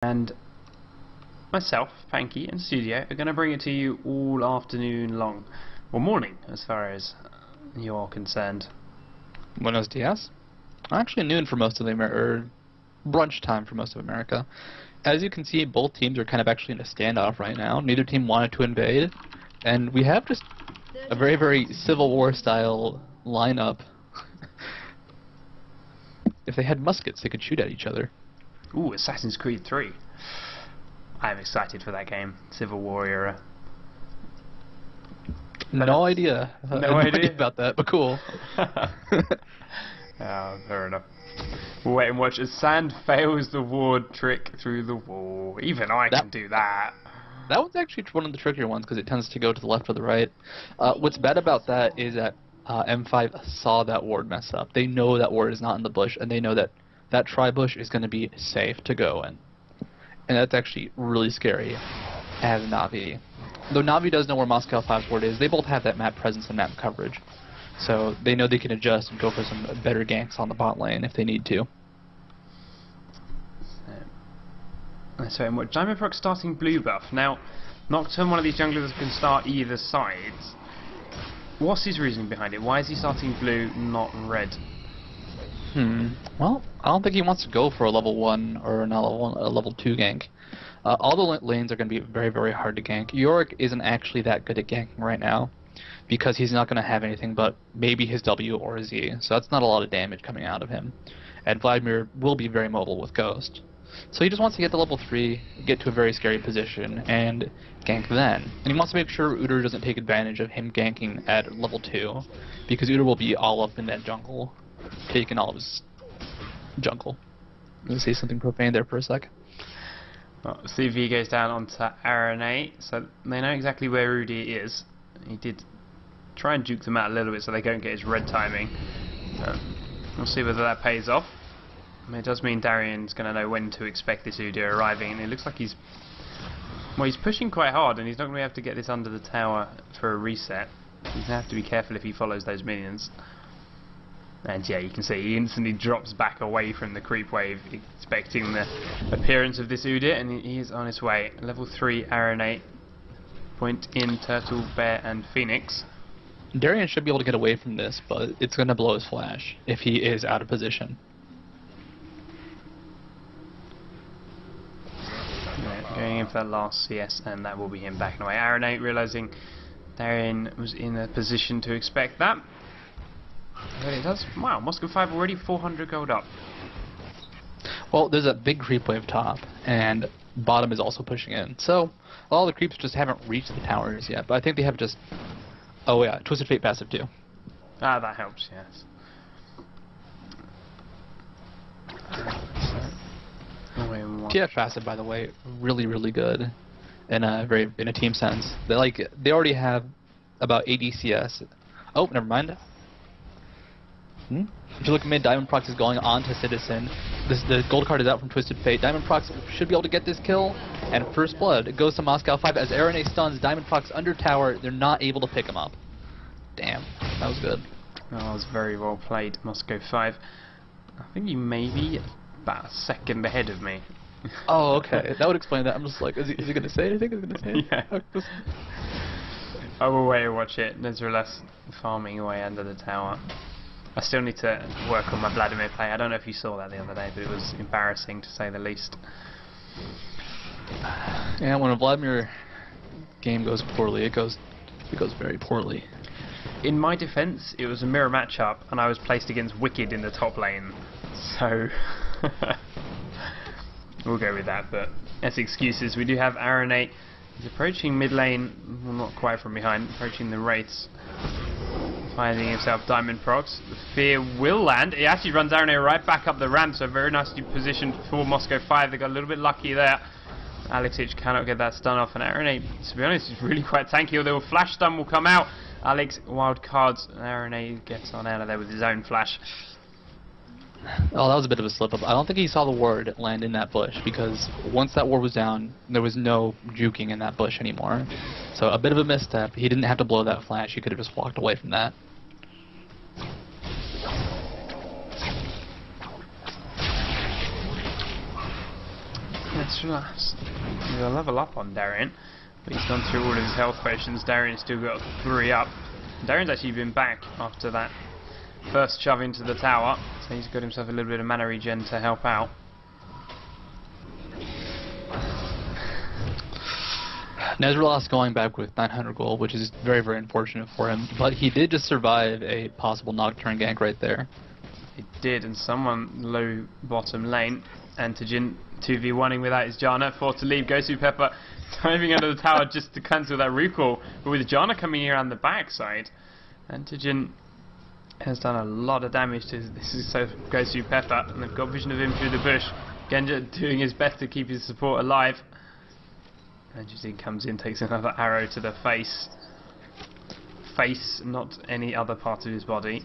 And myself, Panky, and Studio are going to bring it to you all afternoon long, or morning as far as you're concerned. Buenos dias. Actually noon for most of the or brunch time for most of America. As you can see, both teams are kind of actually in a standoff right now. Neither team wanted to invade, and we have just a very, very Civil War style lineup. If they had muskets, they could shoot at each other. Ooh, Assassin's Creed 3. I'm excited for that game. Civil War era. No idea. No idea about that, but cool. Fair enough. We'll wait and watch as Sand fails the ward trick through the wall. Even I can do that. That one's actually one of the trickier ones because it tends to go to the left or the right. What's bad about that is that M5 saw that ward mess up. They know that ward is not in the bush, and they know that that tri-bush is going to be safe to go in. And that's actually really scary as NaVi. Though NaVi does know where Moscow 5's ward is, they both have that map presence and map coverage. So they know they can adjust and go for some better ganks on the bot lane if they need to. So in what Diamond Proc starting blue buff. Now, Nocturne, one of these junglers can start either side. What's his reasoning behind it? Why is he starting blue, not red? Well, I don't think he wants to go for a level 1 or not a level 2 gank. All the lanes are going to be very, very hard to gank. Yorick isn't actually that good at ganking right now because he's not going to have anything but maybe his W or a Z, so that's not a lot of damage coming out of him. And Vladimir will be very mobile with Ghost. So he just wants to get to level 3, get to a very scary position, and gank then. And he wants to make sure Udyr doesn't take advantage of him ganking at level 2, because Udyr will be all up in that jungle, taking all of his jungle. I'm going to say something profane there for a sec. Well, CV goes down onto RNA, so they know exactly where Rudy is. He did try and juke them out a little bit so they don't get his red timing. We'll see whether that pays off. I mean, it does mean Darian's going to know when to expect this Udyr arriving, and it looks like he's pushing quite hard, and he's not going to be able to get this under the tower for a reset. He's going to have to be careful if he follows those minions. And yeah, you can see he instantly drops back away from the creep wave, expecting the appearance of this Udyr, and he is on his way. Level 3 RNA, point in Turtle, Bear, and Phoenix. Darian should be able to get away from this, but it's going to blow his flash if he is out of position. Going in for that last CS, and that will be him backing away. RNA realizing Darian was in a position to expect that. But it does. Wow, Moscow 5 already 400 gold up. Well, there's a big creep wave top, and bottom is also pushing in. So, all the creeps just haven't reached the towers yet, but I think they have just... Oh yeah, Twisted Fate passive too. Ah, that helps, yes. TF passive, by the way, really, really good in a team sense. They already have about 80 CS. Oh, never mind. If you look mid, Diamond Prox is going on to Citizen. The gold card is out from Twisted Fate. Diamond Prox should be able to get this kill, and First Blood it goes to Moscow 5 as RNA stuns Diamond Prox under tower. They're not able to pick him up. Damn, that was good. That was very well played, Moscow 5. I think you may be about a second ahead of me. Oh, okay. That would explain that. I'm just like, is he going to say anything? Is he going to say anything? Yeah. I will wait and watch it. There's less farming away under the tower. I still need to work on my Vladimir play. I don't know if you saw that the other day, but it was embarrassing to say the least. Yeah, when a Vladimir game goes poorly, it goes very poorly. In my defense, it was a mirror matchup, and I was placed against Wicked in the top lane. So we'll go with that, but as excuses, we do have RNA. He's approaching mid lane, well, not quite from behind, approaching the Wraiths. Finding himself Diamond Prox. The fear will land. He actually runs RNA right back up the ramp, so very nicely positioned for Moscow 5. They got a little bit lucky there. Alexic cannot get that stun off, and RNA, to be honest, is really quite tanky, although a flash stun will come out. Alex wild cards, and RNA gets on out of there with his own flash. Oh, that was a bit of a slip-up. I don't think he saw the ward land in that bush, because once that ward was down, there was no juking in that bush anymore. So a bit of a misstep. He didn't have to blow that flash. He could have just walked away from that. Let's He's a level up on Darien, but he's gone through all of his health potions. Darien's still got 3 up. Darien's actually been back after that first shove into the tower, so he's got himself a little bit of mana regen to help out. Nezreal's going back with 900 gold, which is very, very unfortunate for him, but he did just survive a possible Nocturne gank right there. He did, and someone low bottom lane, Antigen 2v1ing without his Janna, forced to leave. Gosu Pepper diving under the tower just to cancel that recall, but with Janna coming around the backside, Antigen has done a lot of damage to this is so Gosu Pepper, and they've got vision of him through the bush. Genja doing his best to keep his support alive. Antigen comes in, takes another arrow to the face. Face, not any other part of his body.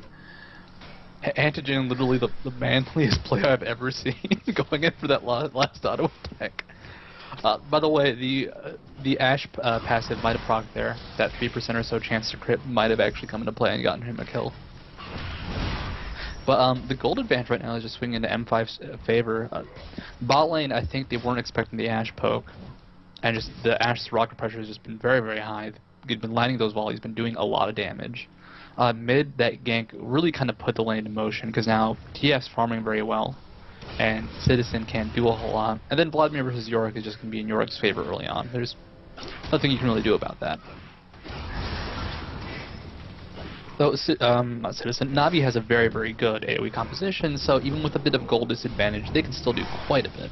Antigen, literally the manliest player I've ever seen, going in for that last auto attack. By the way, the Ashe passive might have procced there. That 3% or so chance to crit might have actually come into play and gotten him a kill. But the gold advantage right now is just swinging into M5's favor. Bot lane, I think they weren't expecting the Ashe poke, and just the Ashe's rocket pressure has just been very, very high. He's been landing those volleys, been doing a lot of damage. Mid, that gank really kind of put the lane into motion, because now TF's farming very well, and Citizen can't do a whole lot. And then Vladimir versus Yorick is just going to be in Yorick's favor early on. There's nothing you can really do about that. So, not Citizen, NaVi has a very, very good AoE composition, so even with a bit of gold disadvantage, they can still do quite a bit.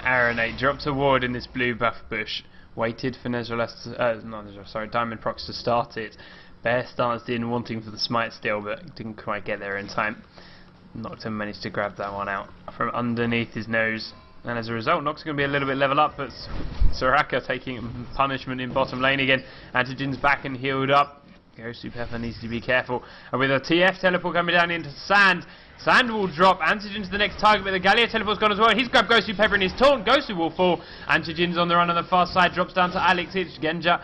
Aranate dropped a ward in this blue buff bush, waited for Diamond Prox to start it. Bear starts in wanting for the smite still, but didn't quite get there in time. Nocturne managed to grab that one out from underneath his nose, and as a result, Nox going to be a little bit level up, but Soraka taking punishment in bottom lane again. Antigen's back and healed up. Gosu Pepper needs to be careful, and with a TF teleport coming down into Sand, Sand will drop. Antigen's the next target, but the Galio teleport's gone as well. He's grabbed Gosu Pepper in his taunt. Gosu will fall. Antigen's on the run on the far side, drops down to Alex Hitch. Genja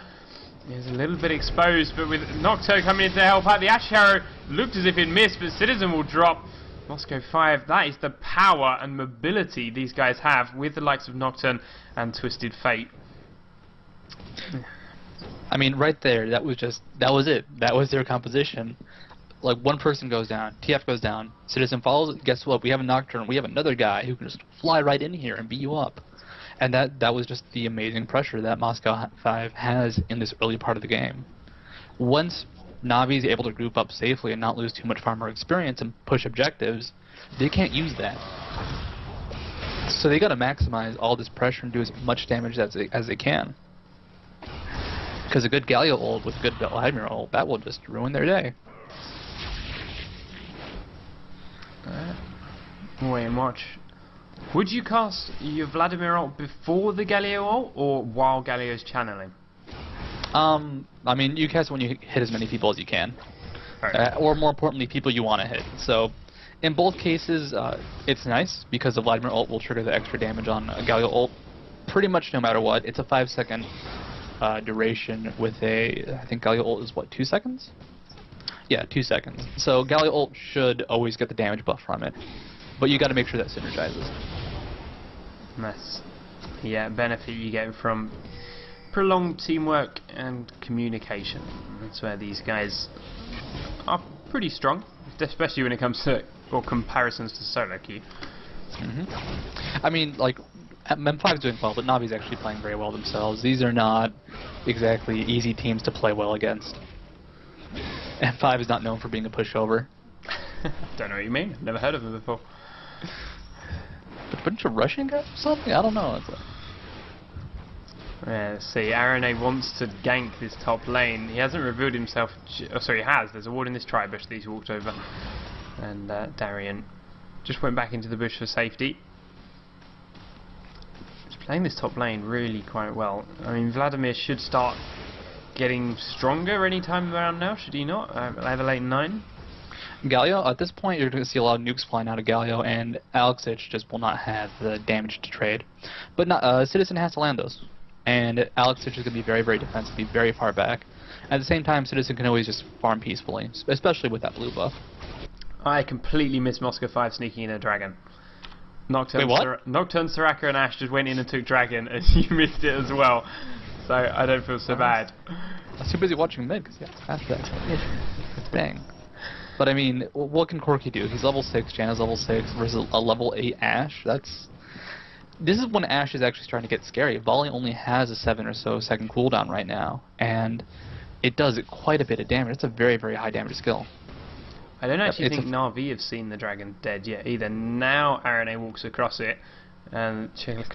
is a little bit exposed, but with Nocturne coming in to help out, the Ashe Arrow looked as if it missed, but Citizen will drop. Moscow 5, that is the power and mobility these guys have with the likes of Nocturne and Twisted Fate. I mean, right there, that was it. That was their composition. Like, one person goes down, TF goes down, Citizen follows, guess what, we have a Nocturne, we have another guy who can just fly right in here and beat you up. And that was just the amazing pressure that Moscow 5 has in this early part of the game. Once NaVi is able to group up safely and not lose too much farmer experience and push objectives, they can't use that. So they gotta maximize all this pressure and do as much damage as they can. Because a good Galio ult with a good Vladimir ult, that will just ruin their day. Wait and watch. Would you cast your Vladimir ult before the Galio ult, or while Galio's channeling? I mean, you cast it when you hit as many people as you can. Right. Or more importantly, people you want to hit. So, in both cases, it's nice, because the Vladimir ult will trigger the extra damage on a Galio ult pretty much no matter what. It's a 5-second duration with I think Galio ult is what, 2 seconds? Yeah, 2 seconds. So Galio ult should always get the damage buff from it, but you got to make sure that synergizes. That's benefit you get from prolonged teamwork and communication. That's where these guys are pretty strong, especially when it comes to comparisons to solo queue. I mean, like, M5 is doing well, but NaVi's actually playing very well themselves. These are not exactly easy teams to play well against. M5 is not known for being a pushover. Don't know what you mean. I've never heard of them before. But a bunch of Russian guys or something? I don't know. Let's see. Aranate wants to gank this top lane. He hasn't revealed himself. Oh, sorry, he has. There's a ward in this tri-bush that he's walked over. And Darien just went back into the bush for safety. Playing this top lane really quite well. I mean, Vladimir should start getting stronger any time around now, should he not? Level 8 and 9. Galio, at this point, you're going to see a lot of nukes flying out of Galio, and Alexich just will not have the damage to trade. But Citizen has to land those, and Alexich is going to be very, very defensive, be very far back. At the same time, Citizen can always just farm peacefully, especially with that blue buff. I completely missed Moscow 5 sneaking in a dragon. Nocturne, what? Nocturne, Soraka, and Ashe just went in and took Dragon, and you missed it as well. So I don't feel so bad. I was too busy watching mid because that's that. Dang. But I mean, what can Corki do? He's level 6, Janna's level 6 versus a level 8 Ashe. This is when Ashe is actually starting to get scary. Volley only has a 7 or so second cooldown right now, and it does quite a bit of damage. It's a very, very high damage skill. I don't actually think NaVi have seen the dragon dead yet either. Now RNA walks across it and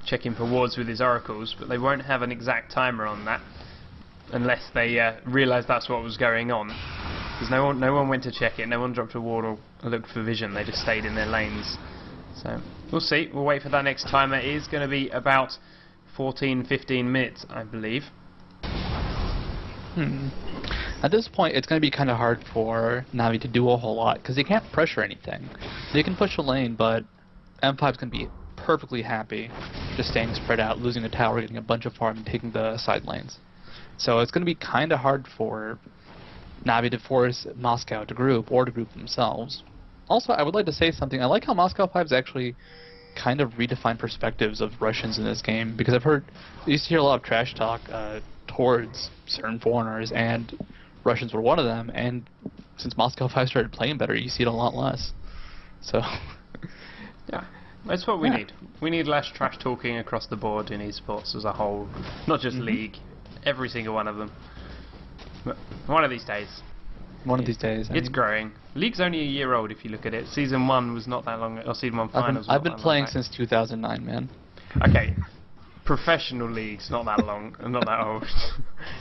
checking for wards with his oracles, but they won't have an exact timer on that unless they realise that's what was going on. Because no one went to check it, no one dropped a ward or looked for vision, they just stayed in their lanes. So we'll see, we'll wait for that next timer. It is going to be about 14-15 minutes, I believe. At this point, it's going to be kind of hard for NaVi to do a whole lot, because they can't pressure anything. They can push a lane, but M5's going to be perfectly happy just staying spread out, losing a tower, getting a bunch of farm, and taking the side lanes. So it's going to be kind of hard for NaVi to force Moscow to group, or to group themselves. Also, I would like to say something. I like how Moscow 5's actually kind of redefined perspectives of Russians in this game, because I used to hear a lot of trash talk towards certain foreigners, and Russians were one of them, and since Moscow 5 started playing better, you see it a lot less. So yeah, that's what we need. We need less trash talking across the board in esports as a whole, not just League, every single one of them. But one of these days. It's growing. League's only a year old if you look at it. Season 1 was not that long, or Season 1 finals. I've been playing since 2009, man. Okay. Professional leagues, not that long, not that old.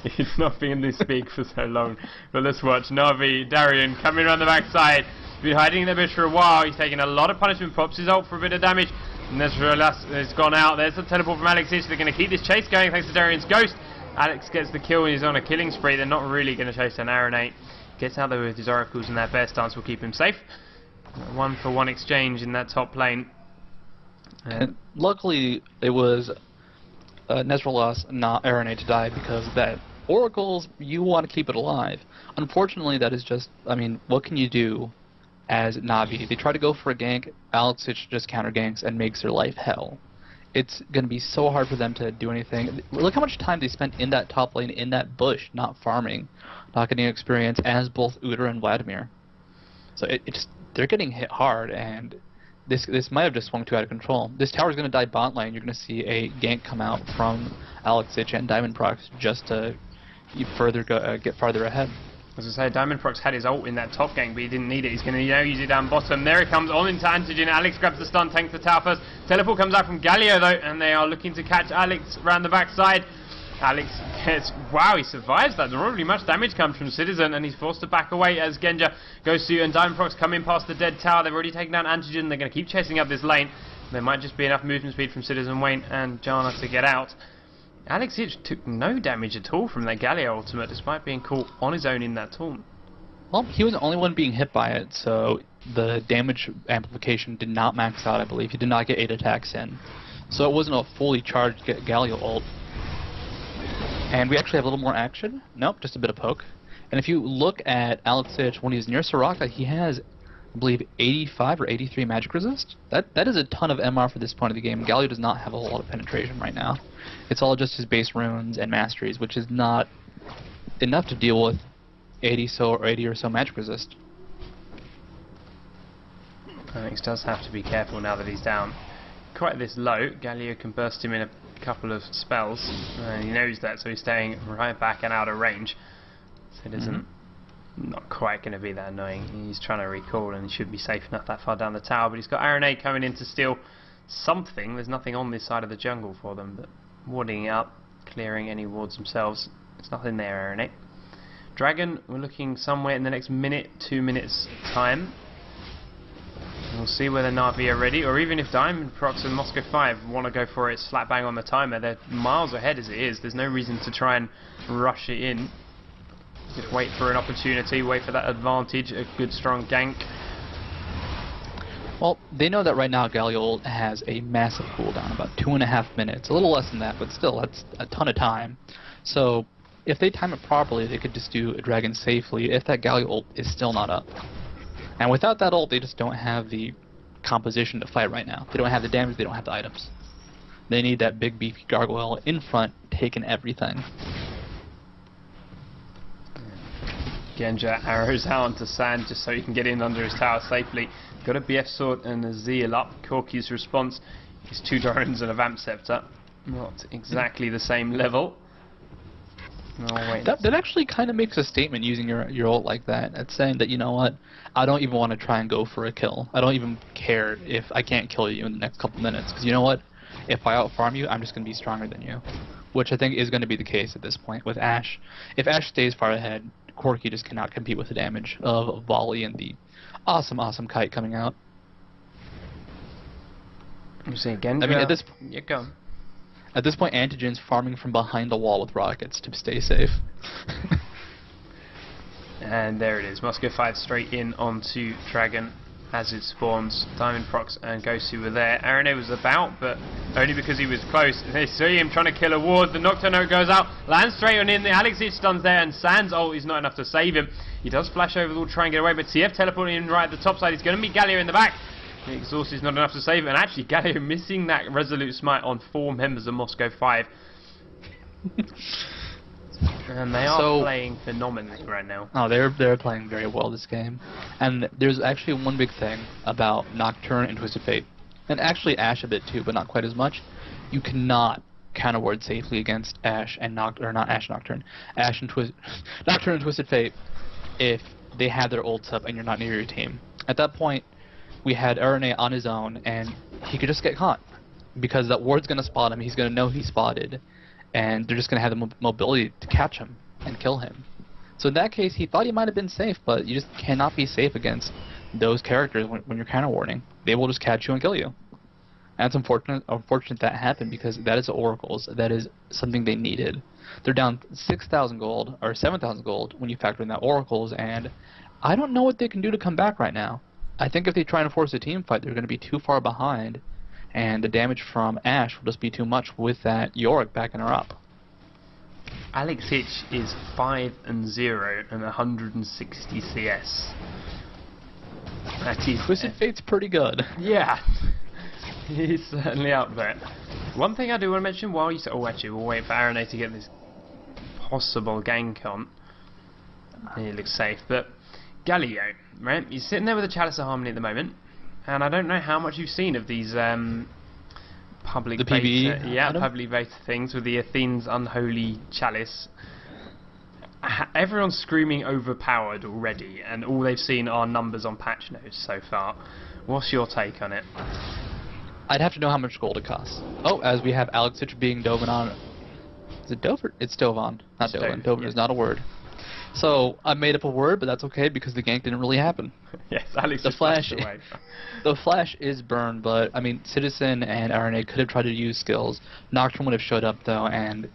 It's not been this big for so long. But let's watch NaVi, Darian coming around the backside. He's been hiding in the bush for a while. He's taking a lot of punishment, pops his ult for a bit of damage. And has gone out. There's a teleport from Alex here, so they're going to keep this chase going thanks to Darian's ghost. Alex gets the kill and he's on a killing spree. They're not really going to chase an Aranate. Gets out there with his oracles, and that bear stance will keep him safe. 1-for-1 exchange in that top lane. And luckily, it was Nezrelos, not Aranate, to die, because that oracles, you want to keep it alive. Unfortunately, that is just, I mean, what can you do as NaVi? They try to go for a gank, Alex just counter ganks and makes their life hell. It's going to be so hard for them to do anything. Look how much time they spent in that top lane, in that bush, not farming, not getting experience, as both Udyr and Vladimir. So they're getting hit hard, and this might have just swung too out of control. This tower's going to die bot lane. You're going to see a gank come out from Alex and Diamond Prox just to get farther ahead. As I say, Diamond Prox had his ult in that top gank, but he didn't need it. He's going to use it down bottom. There it comes on into Antigen. Alex grabs the stun, tanks the tower first. Teleport comes out from Galio though, and they are looking to catch Alex around the backside. Alex gets, wow, he survives that. Not really much damage comes from Citizen, and he's forced to back away as Genja goes to, and Diamond Prox come in past the dead tower. They've already taken down Antigen. They're going to keep chasing up this lane. There might just be enough movement speed from Citizen Wayne and Janna to get out. Alex Hitch took no damage at all from that Galio ultimate, despite being caught on his own in that taunt. Well, he was the only one being hit by it, so the damage amplification did not max out, I believe. He did not get 8 attacks in. So it wasn't a fully charged Galio ult. And we actually have a little more action. Nope, just a bit of poke. And if you look at Alex Hitch, when he's near Soraka, he has, I believe, 85 or 83 magic resist. That is a ton of MR for this point of the game. Galio does not have a whole lot of penetration right now. It's all just his base runes and masteries, which is not enough to deal with 80 or so magic resist. Alex does have to be careful now that he's down quite this low. Galio can burst him in a couple of spells, and he knows that, so he's staying right back and out of range. So it isn't not quite going to be that annoying. He's trying to recall and he should be safe enough that far down the tower, but he's got RNA coming in to steal something. There's nothing on this side of the jungle for them, but warding it up, clearing any wards themselves. There's nothing there, RNA. Dragon, we're looking somewhere in the next minute, 2 minutes time. We'll see whether NaVi are ready, or even if Diamond Prox and Moscow 5 want to go for it slap bang on the timer. They're miles ahead as it is. There's no reason to try and rush it in. Just wait for an opportunity, wait for that advantage, a good strong gank. Well, they know that right now Galio has a massive cooldown, about 2.5 minutes. A little less than that, but still, that's a ton of time. So if they time it properly, they could just do a dragon safely if that Galio ult is still not up. And without that ult, they just don't have the composition to fight right now. They don't have the damage, they don't have the items. They need that big beefy gargoyle in front, taking everything. Genja arrows out onto Sand just so he can get in under his tower safely. Got a BF sword and a Zeal up. Corki's response is 2 drones and a Vamp Scepter. Not exactly the same level. Oh, wait. That actually kind of makes a statement using your ult like that. It's saying that, you know what, I don't even want to try and go for a kill. I don't even care if I can't kill you in the next couple minutes. Because you know what, if I outfarm you, I'm just going to be stronger than you. Which I think is going to be the case at this point with Ashe. If Ashe stays far ahead, Corki just cannot compete with the damage of Volley and the awesome kite coming out. You see again? I mean, at this point, Antigen's farming from behind the wall with rockets to stay safe. And there it is. Moscow 5 straight in onto Dragon as it spawns. Diamond Prox and Gosu were there. Arane was about, but only because he was close. They see him trying to kill a ward. The Nocturne goes out, lands straight on in. The Alexic stuns there, and Sans ult is not enough to save him. He does flash over, will try and get away, but TF teleporting in right at the top side. He's going to meet Galio in the back. The exhaust is not enough to save him, and actually Galio missing that resolute smite on 4 members of Moscow 5. And they are playing phenomenally right now. Oh, they're playing very well this game. And there's actually one big thing about Nocturne and Twisted Fate. And actually Ashe a bit too, but not quite as much. You cannot counter ward safely against Ashe and Nocturne and Twisted Fate if they have their ults up and you're not near your team. At that point, we had Arane on his own, and he could just get caught. Because that ward's going to spot him, he's going to know he's spotted, and they're just going to have the mobility to catch him and kill him. So in that case, he thought he might have been safe, but you just cannot be safe against those characters when you're counter-warding. They will just catch you and kill you. And it's unfortunate that happened, because that is the Oracles. That is something they needed. They're down 6,000 gold, or 7,000 gold, when you factor in that Oracles, and I don't know what they can do to come back right now. I think if they try and force a team fight, they're going to be too far behind, and the damage from Ashe will just be too much with that Yorick backing her up. Alex Hitch is 5-0 and 160 CS. That is Twisted Fate's pretty good. Yeah, he's certainly up there. One thing I do want to mention while you say, oh, actually, we'll wait for Arane to get this possible gank on. He looks safe, but Galio, right? He's sitting there with a Chalice of Harmony at the moment, and I don't know how much you've seen of these public the beta, PvE public beta things with the Athene's Unholy Chalice. Everyone's screaming overpowered already, and all they've seen are numbers on patch notes so far. What's your take on it? I'd have to know how much gold it costs. Oh, as we have Alex Hitch being Dovan on. Is it Dover? It's Dovan, not Dovan. Dovan is not a word. So I made up a word, but that's okay because the gank didn't really happen. Yes, Alex the flash. The flash is burned, but I mean, Citizen and Arane could have tried to use skills. Nocturne would have showed up though, and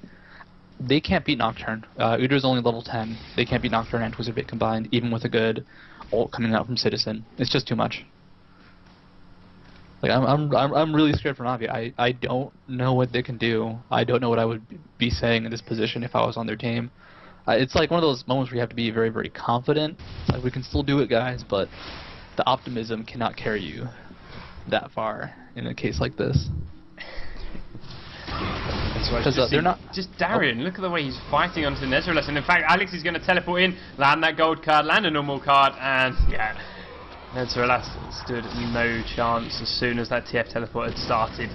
they can't beat Nocturne. Udra's only level 10. They can't beat Nocturne and Twisted Fate combined, even with a good ult coming out from Citizen. It's just too much. Like I'm really scared for NaVi. I don't know what they can do. I don't know what I would be saying in this position if I was on their team. It's like one of those moments where you have to be very, very confident. Like, we can still do it, guys, but the optimism cannot carry you that far in a case like this. Because they're not. Just Darian, look at the way he's fighting onto Nezreles. And in fact, Alex is going to teleport in, land that gold card, land a normal card, and yeah, Nezreles stood no chance as soon as that TF teleport had started.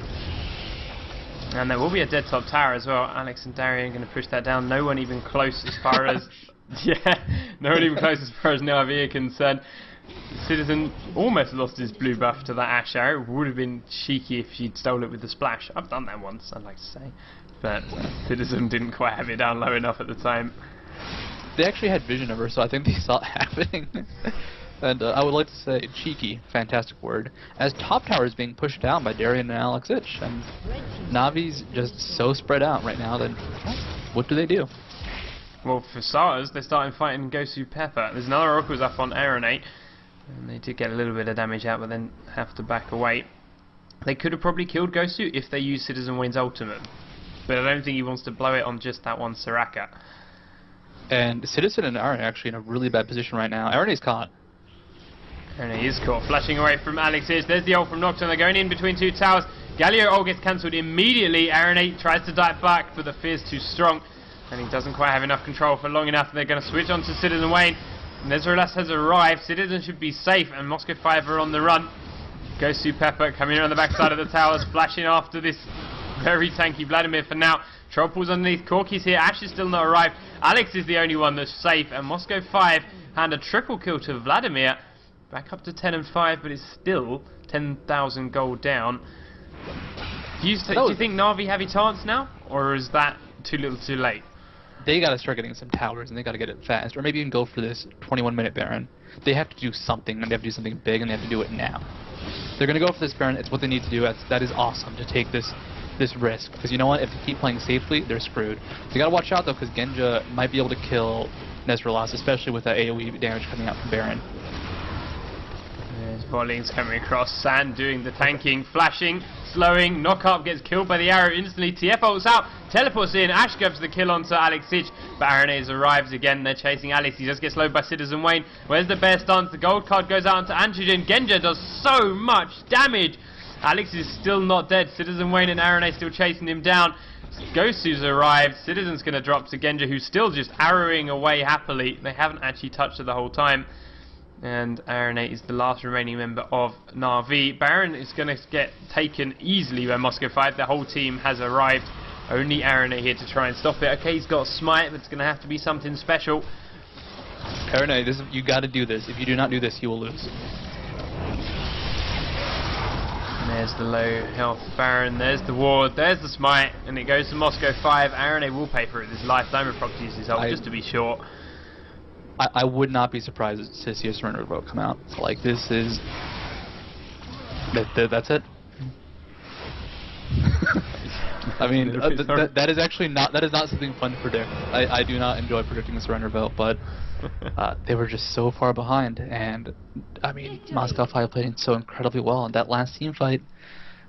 And there will be a dead top tower as well. Alex and Darian are going to push that down. No one even close as far as no one even close as far as NaVi are concerned. Citizen almost lost his blue buff to that Ashe arrow. It would have been cheeky if she'd stole it with the splash. I've done that once, I'd like to say, but Citizen didn't quite have it down low enough at the time. They actually had vision of her, so I think they saw it happening. And I would like to say cheeky, fantastic word, as top tower is being pushed down by Darian and Alex Hitch, and Navi's just so spread out right now that what do they do? Well, for starters, they're starting fighting Gosu Pepper. There's another Oracle's up on Arane, and they did get a little bit of damage out, but then have to back away. They could have probably killed Gosu if they used Citizen Wayne's ultimate, but I don't think he wants to blow it on just that one Soraka. And Citizen and Arane are actually in a really bad position right now. Arane's caught. And he is caught flashing away from Alexic. There's the ult from Nocturne. They're going in between two towers. Galio ult gets cancelled immediately. Aranate tries to dive back, but the fear's too strong. And he doesn't quite have enough control for long enough. And they're going to switch on to Citizen Wayne. And Nezrelas has arrived. Citizen should be safe. And Moscow 5 are on the run. Goes to Pepper coming around the backside of the towers. Flashing after this very tanky Vladimir for now. Trollpool's underneath. Corky's here. Ash is still not arrived. Alex is the only one that's safe. And Moscow 5 hand a triple kill to Vladimir. Back up to 10 and 5, but it's still 10,000 gold down. Do you think NaVi have a chance now? Or is that too little too late? They gotta start getting some towers, and they gotta get it fast. Or maybe even go for this 21-minute Baron. They have to do something, and they have to do something big, and they have to do it now. They're gonna go for this Baron. It's what they need to do. That is awesome to take this risk. Because you know what? If they keep playing safely, they're screwed. They gotta watch out, though, because Genja might be able to kill Nezrelas, especially with that AoE damage coming out from Baron. There's volleys coming across. Sand doing the tanking, flashing, slowing. Knockup gets killed by the arrow instantly. TF ults out, teleports in. Ash goes for the kill onto Alexic, but Aranez arrives again. They're chasing Alex. He just gets slowed by Citizen Wayne. Where's the bear stance? The gold card goes out onto Antigen. Genja does so much damage. Alex is still not dead. Citizen Wayne and Aranez still chasing him down. Ghostu's arrived. Citizen's going to drop to Genja, who's still just arrowing away happily. They haven't actually touched her the whole time. And Aranate is the last remaining member of NaVi. Baron is going to get taken easily by Moscow 5. The whole team has arrived. Only Aranate here to try and stop it. Okay, he's got a smite, but it's going to have to be something special. Aranate, you got to do this. If you do not do this, you will lose. And there's the low health Baron. There's the ward. There's the smite. And it goes to Moscow 5. Aranate will pay for it this lifetime. He'll probably use his ult just to be sure. I would not be surprised to see a surrender vote come out. Like, this is... That's it. I mean, that is actually not... That is not something fun to predict. I do not enjoy predicting the surrender vote, but they were just so far behind. And, I mean, Moscow 5 played so incredibly well. And that last team fight,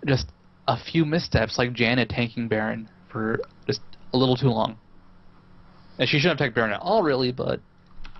just a few missteps, like Janet tanking Baron for just a little too long. And she shouldn't have taken Baron at all, really, but...